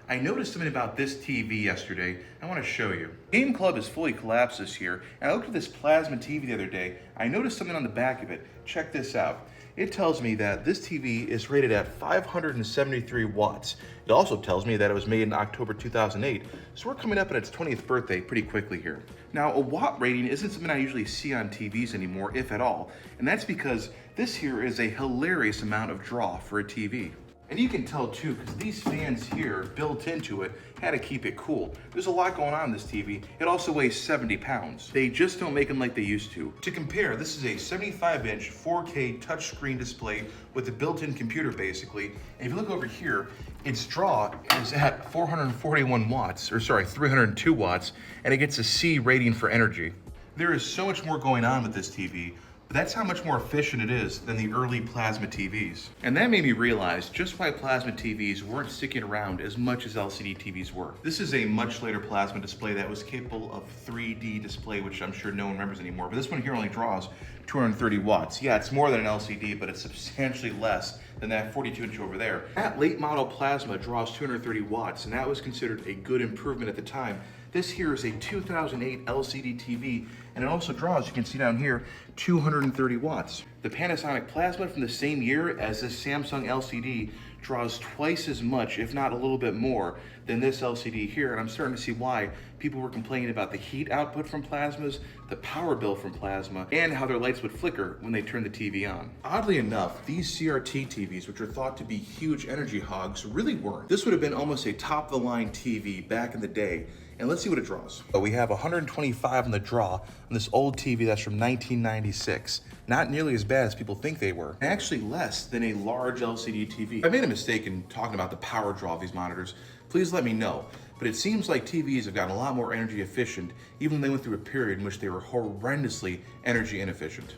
I noticed something about this TV yesterday. I want to show you. Game Club is fully collapsed this year, and I looked at this plasma TV the other day. I noticed something on the back of it. Check this out. It tells me that this TV is rated at 573 watts. It also tells me that it was made in October 2008, so we're coming up on its 20th birthday pretty quickly here. Now, a watt rating isn't something I usually see on TVs anymore, if at all, and that's because this here is a hilarious amount of draw for a TV. And you can tell too, because these fans here built into it had to keep it cool. There's a lot going on in this TV. It also weighs 70 pounds. They just don't make them like they used to. To compare, this is a 75-inch 4K touchscreen display with a built-in computer basically. And if you look over here, its draw is at 441 watts, or sorry, 302 watts, and it gets a C rating for energy. There is so much more going on with this TV. But that's how much more efficient it is than the early plasma TVs. And that made me realize just why plasma TVs weren't sticking around as much as LCD TVs were. This is a much later plasma display that was capable of 3D display, which I'm sure no one remembers anymore. But this one here only draws 230 watts. Yeah, it's more than an LCD, but it's substantially less than that 42-inch over there. That late model plasma draws 230 watts, and that was considered a good improvement at the time. This here is a 2008 LCD TV, and it also draws, you can see down here, 230 watts. The Panasonic Plasma from the same year as this Samsung LCD draws twice as much, if not a little bit more, than this LCD here, and I'm starting to see why people were complaining about the heat output from plasmas, the power bill from plasma, and how their lights would flicker when they turned the TV on. Oddly enough, these CRT TVs, which are thought to be huge energy hogs, really weren't. This would have been almost a top-of-the-line TV back in the day, and let's see what it draws. So we have 125 on the draw on this old TV that's from 1996. Not nearly as bad as people think they were. And actually less than a large LCD TV. If I made a mistake in talking about the power draw of these monitors, please let me know. But it seems like TVs have gotten a lot more energy efficient, even when they went through a period in which they were horrendously energy inefficient.